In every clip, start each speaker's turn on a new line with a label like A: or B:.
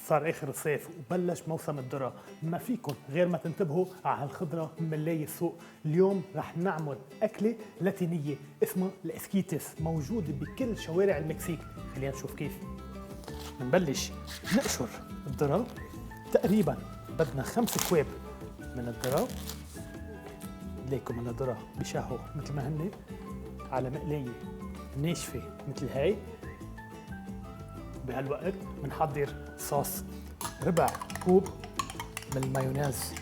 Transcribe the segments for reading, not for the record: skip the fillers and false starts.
A: صار اخر الصيف وبلش موسم الذرة، ما فيكن غير ما تنتبهوا على هالخضرة ملاية السوق. اليوم رح نعمل أكلة لاتينية اسمها الاسكيتس، موجودة بكل شوارع المكسيك. خلينا نشوف كيف. بنبلش نقشر الذرة، تقريبا بدنا 5 كواب من الذرة. ليكم الذرة بشهوا مثل ما هن على مقلاية ناشفة مثل هاي. بهالوقت بنحضر صوص ربع كوب من المايونيز.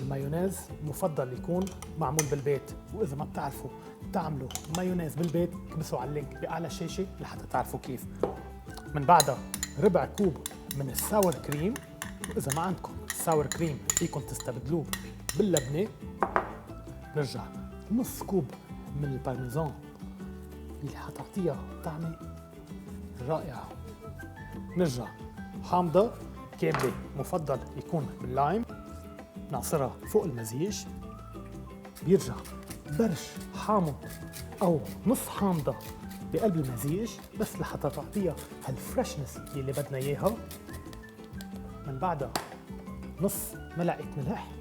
A: المايونيز مفضل يكون معمول بالبيت، واذا ما بتعرفوا تعملوا مايونيز بالبيت كبسوا على اللينك باعلى الشاشه لحتى تعرفوا كيف. من بعدها ربع كوب من الساور كريم، واذا ما عندكم الساور كريم فيكم تستبدلوه باللبنه. نرجع نص كوب من البارميزان اللي حتعطيها طعمه رائعه. نرجع حامضة كاملة، مفضل يكون باللايم، نعصرها فوق المزيج. بيرجع برش حامض أو نص حامضة بقلب المزيج بس لحتى تعطيها هالفريشنس اللي بدنا إياها. من بعدها نص ملعقة ملح،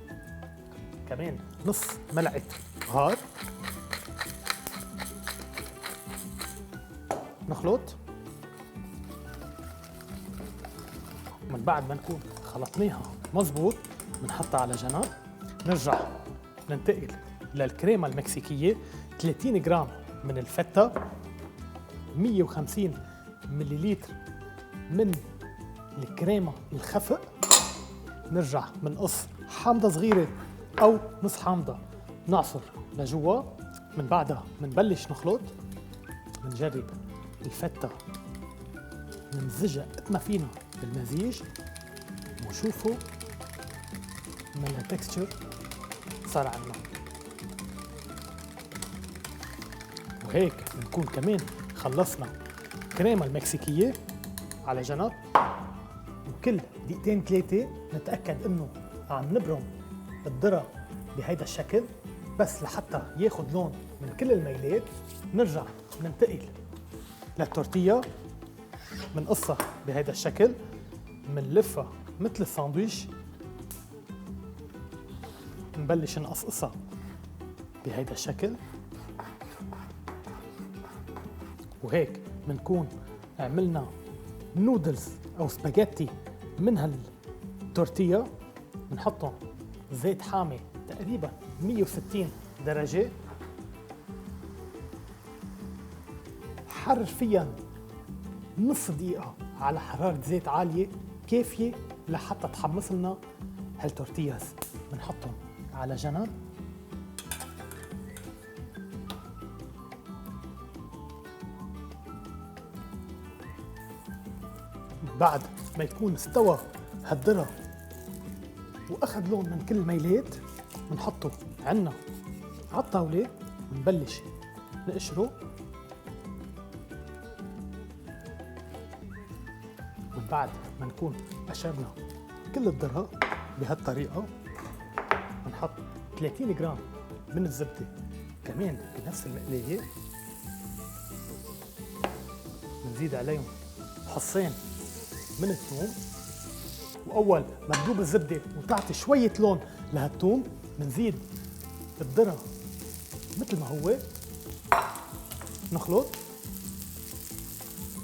A: كمان نص ملعقة بهار. نخلط. من بعد ما نكون خلطناها مزبوط بنحطها على جنب. نرجع ننتقل للكريمة المكسيكية، 30 جرام من الفتة، 150 مليلتر من الكريمة الخفق. نرجع بنقص حامضة صغيرة أو نص حامضة نعصر لجوا. من بعدها بنبلش نخلط. بنجرب الفتة نمزجها قد ما فينا بالمزيج وشوفوا من التكستشر صار عنا. وهيك بنكون كمان خلصنا الكريمة المكسيكية على جنب. وكل دقيقتين 3 نتأكد انه عم نبرم الذرة بهيدا الشكل بس لحتى ياخد لون من كل الميلات. نرجع ننتقل للتورتية، بنقصها بهيدا الشكل، بنلفها مثل الساندويش، نبلش نقصقصها بهيدا الشكل. وهيك بنكون عملنا نودلز او سباجيتي من هالتورتية. بنحطهم زيت حامي تقريبا 160 درجة، حرفيا نص دقيقة على حرارة زيت عالية كافية لحتى تحمص لنا هالتورتياز. بنحطهم على جنب. بعد ما يكون استوى هالذرة واخذ لون من كل الميلات بنحطه عنا على الطاولة ونبلش نقشره. من بعد ما نكون قشرنا كل الذرة بهالطريقة بنحط 30 جرام من الزبدة كمان بنفس المقلاية. بنزيد عليهم حصين من الثوم، وأول ما تذوب الزبدة وتعطي شوية لون لهالثوم بنزيد الذرة مثل ما هو. نخلط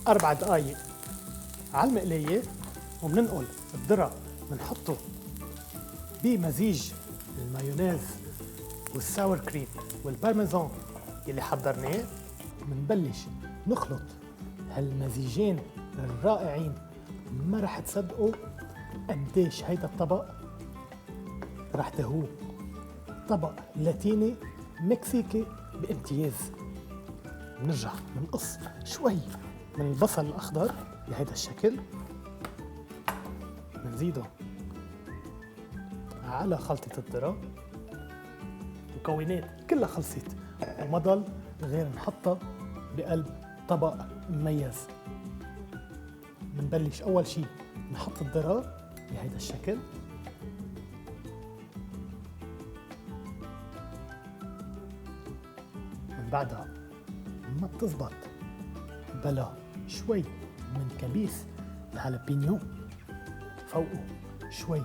A: 4 دقايق على المقلاية وبننقل الذرة بنحطه بمزيج المايونيز والساور كريم والبارميزان اللي حضرناه. بنبلش نخلط هالمزيجين الرائعين. ما رح تصدقوا قديش هيدا الطبق رح تهوه طبق لاتيني مكسيكي بامتياز. بنرجع بنقص شوي من البصل الأخضر بهيدا الشكل، بنزيده على خلطة الذرة. مكونات كلها خلصت وما ضل غير نحطها بقلب طبق مميز. بنبلش أول شي نحط الذرة بهيدا الشكل. من بعدها ما بتزبط بلا شوي من كبيس الهالابينيو فوقه شوي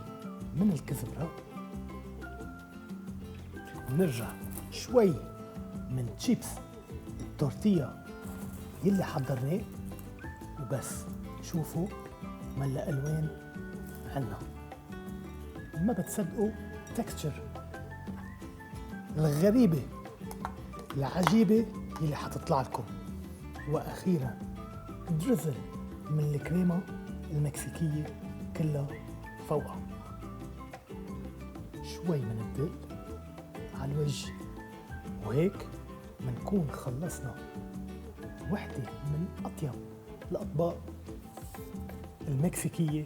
A: من الكزبرة، نرجع شوي من تشيبس التورتيا يلي حضرناه، وبس. شوفوا ملا ألوان عنا، ما بتصدقوا تكستشر الغريبة العجيبة يلي حتطلع لكم. وأخيرا درزل من الكريمة المكسيكية كلها فوقها، شوي من الدل على الوجه، وهيك منكون خلصنا وحدة من أطيب الأطباق المكسيكية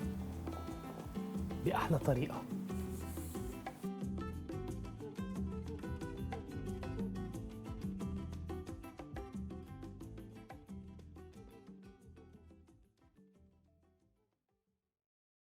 A: بأحلى طريقة.